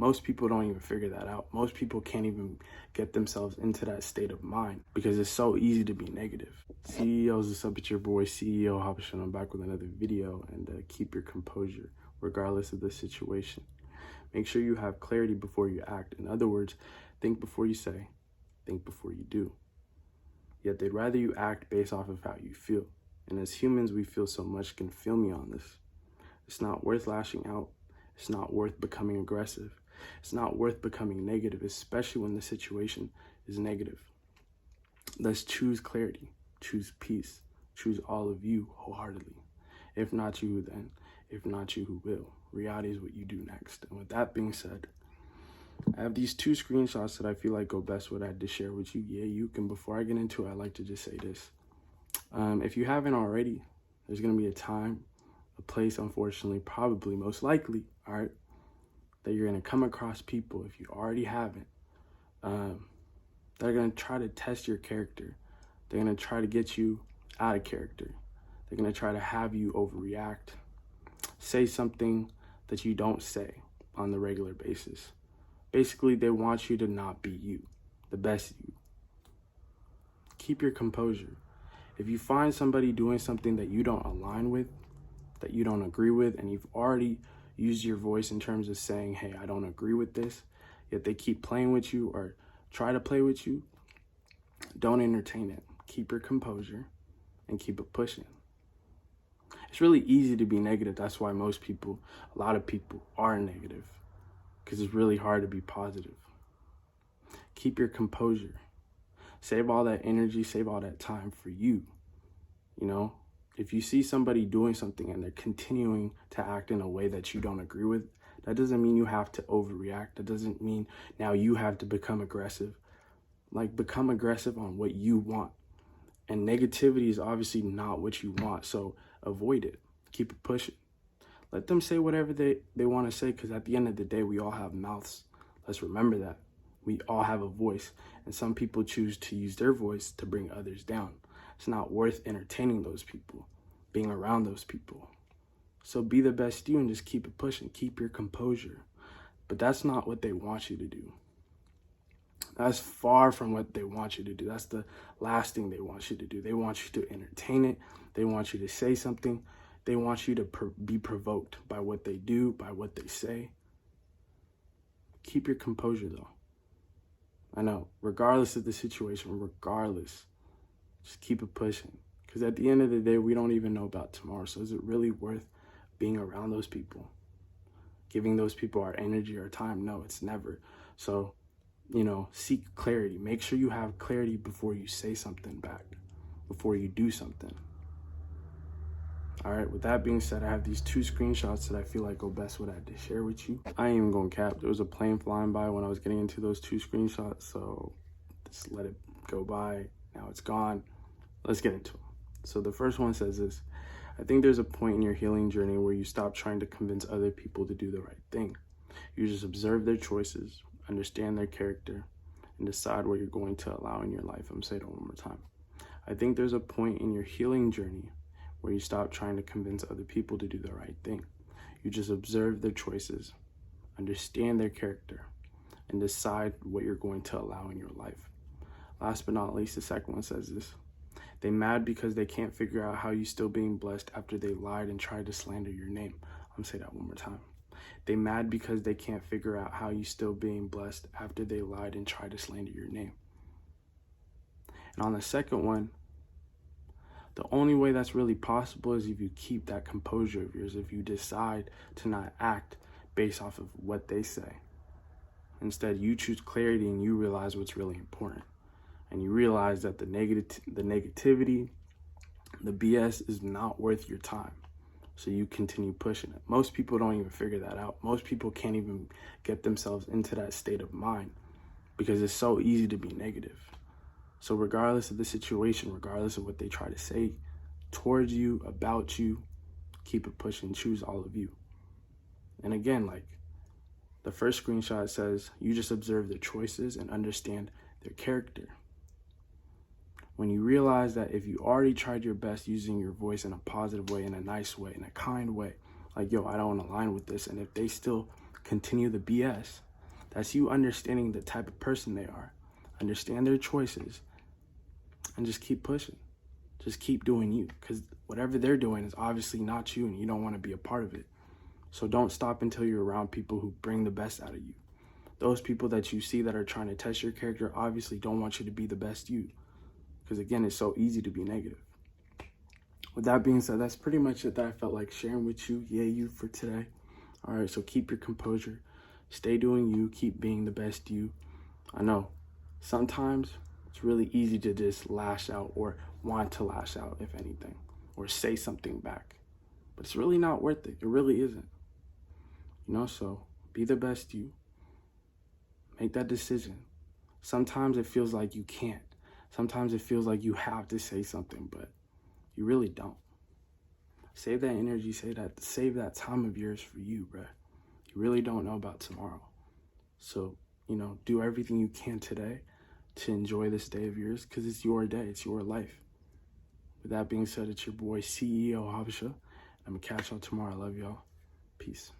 Most people don't even figure that out. Most people can't even get themselves into that state of mind because it's so easy to be negative. CEOs, what's up? It's your boy CEO Habashan. I'm back with another video, and keep your composure regardless of the situation. Make sure you have clarity before you act. In other words, think before you say, think before you do. Yet they'd rather you act based off of how you feel. And as humans, we feel so much. Can feel me on this. It's not worth lashing out. It's not worth becoming aggressive. It's not worth becoming negative, especially when the situation is negative. Let's choose clarity, choose peace, choose all of you wholeheartedly. If not you, then if not you, who will? Reality is what you do next. And with that being said, I have these 2 screenshots that I feel like go best what I had to share with you. Yeah, you can. Before I get into it, I'd like to just say this. If you haven't already, there's going to be a time, a place, unfortunately, probably, most likely, all right, that you're going to come across people, if you already haven't, that are going to try to test your character. They're going to try to get you out of character. They're going to try to have you overreact, say something that you don't say on the regular basis. Basically, they want you to not be you, the best you. Keep your composure. If you find somebody doing something that you don't align with, that you don't agree with, and you've already used your voice in terms of saying, hey, I don't agree with this, yet they keep playing with you or try to play with you, don't entertain it. Keep your composure and keep it pushing. It's really easy to be negative. That's why a lot of people are negative, because it's really hard to be positive. Keep your composure. Save all that energy, save all that time for you. You know, if you see somebody doing something and they're continuing to act in a way that you don't agree with, that doesn't mean you have to overreact. That doesn't mean now you have to become aggressive. Like, become aggressive on what you want. And negativity is obviously not what you want, so avoid it. Keep it pushing. Let them say whatever they want to say, because at the end of the day, we all have mouths. Let's remember that. We all have a voice, and some people choose to use their voice to bring others down. It's not worth entertaining those people, being around those people. So be the best you and just keep it pushing. Keep your composure. But that's not what they want you to do. That's far from what they want you to do. That's the last thing they want you to do. They want you to entertain it. They want you to say something. They want you to be provoked by what they do, by what they say. Keep your composure, though. I know, regardless of the situation, just keep it pushing. Because at the end of the day, we don't even know about tomorrow. So is it really worth being around those people? Giving those people our energy, our time? No, it's never. So, seek clarity. Make sure you have clarity before you say something back, before you do something. All right, with that being said, I have these 2 screenshots that I feel like go best what I had to share with you. I ain't even gonna cap. There was a plane flying by when I was getting into those 2 screenshots, so just let it go by. Now it's gone. Let's get into them. So the first one says this: I think there's a point in your healing journey where you stop trying to convince other people to do the right thing. You just observe their choices, understand their character, and decide what you're going to allow in your life. I'm saying it one more time. I think there's a point in your healing journey where you stop trying to convince other people to do the right thing. You just observe their choices, understand their character, and decide what you're going to allow in your life. Last but not least, the second one says this: they mad because they can't figure out how you still being blessed after they lied and tried to slander your name. I'm gonna say that one more time. They mad because they can't figure out how you still being blessed after they lied and tried to slander your name. And on the second one, the only way that's really possible is if you keep that composure of yours, if you decide to not act based off of what they say. Instead, you choose clarity and you realize what's really important. And you realize that the negativity, the BS is not worth your time. So you continue pushing it. Most people don't even figure that out. Most people can't even get themselves into that state of mind because it's so easy to be negative. So regardless of the situation, regardless of what they try to say towards you, about you, keep it pushing, choose all of you. And again, like the first screenshot says, you just observe their choices and understand their character. When you realize that if you already tried your best using your voice in a positive way, in a nice way, in a kind way, like, yo, I don't align with this, and if they still continue the BS, That's you understanding the type of person they are. Understand their choices and just keep pushing. Just keep doing you, because whatever they're doing is obviously not you and you don't want to be a part of it. So don't stop until you're around people who bring the best out of you. Those people that you see that are trying to test your character obviously don't want you to be the best you, because again, it's so easy to be negative. With that being said, that's pretty much it that I felt like sharing with you, you for today. All right, so keep your composure. Stay doing you. Keep being the best you. I know sometimes it's really easy to just lash out or want to lash out, if anything, or say something back. But it's really not worth it. It really isn't. So be the best you. Make that decision. Sometimes it feels like you can't. Sometimes it feels like you have to say something, but you really don't. Save that energy, save that time of yours for you, bruh. You really don't know about tomorrow. So, do everything you can today to enjoy this day of yours, because it's your day, it's your life. With that being said, it's your boy CEO Habisha. I'm gonna catch y'all tomorrow. I love y'all. Peace.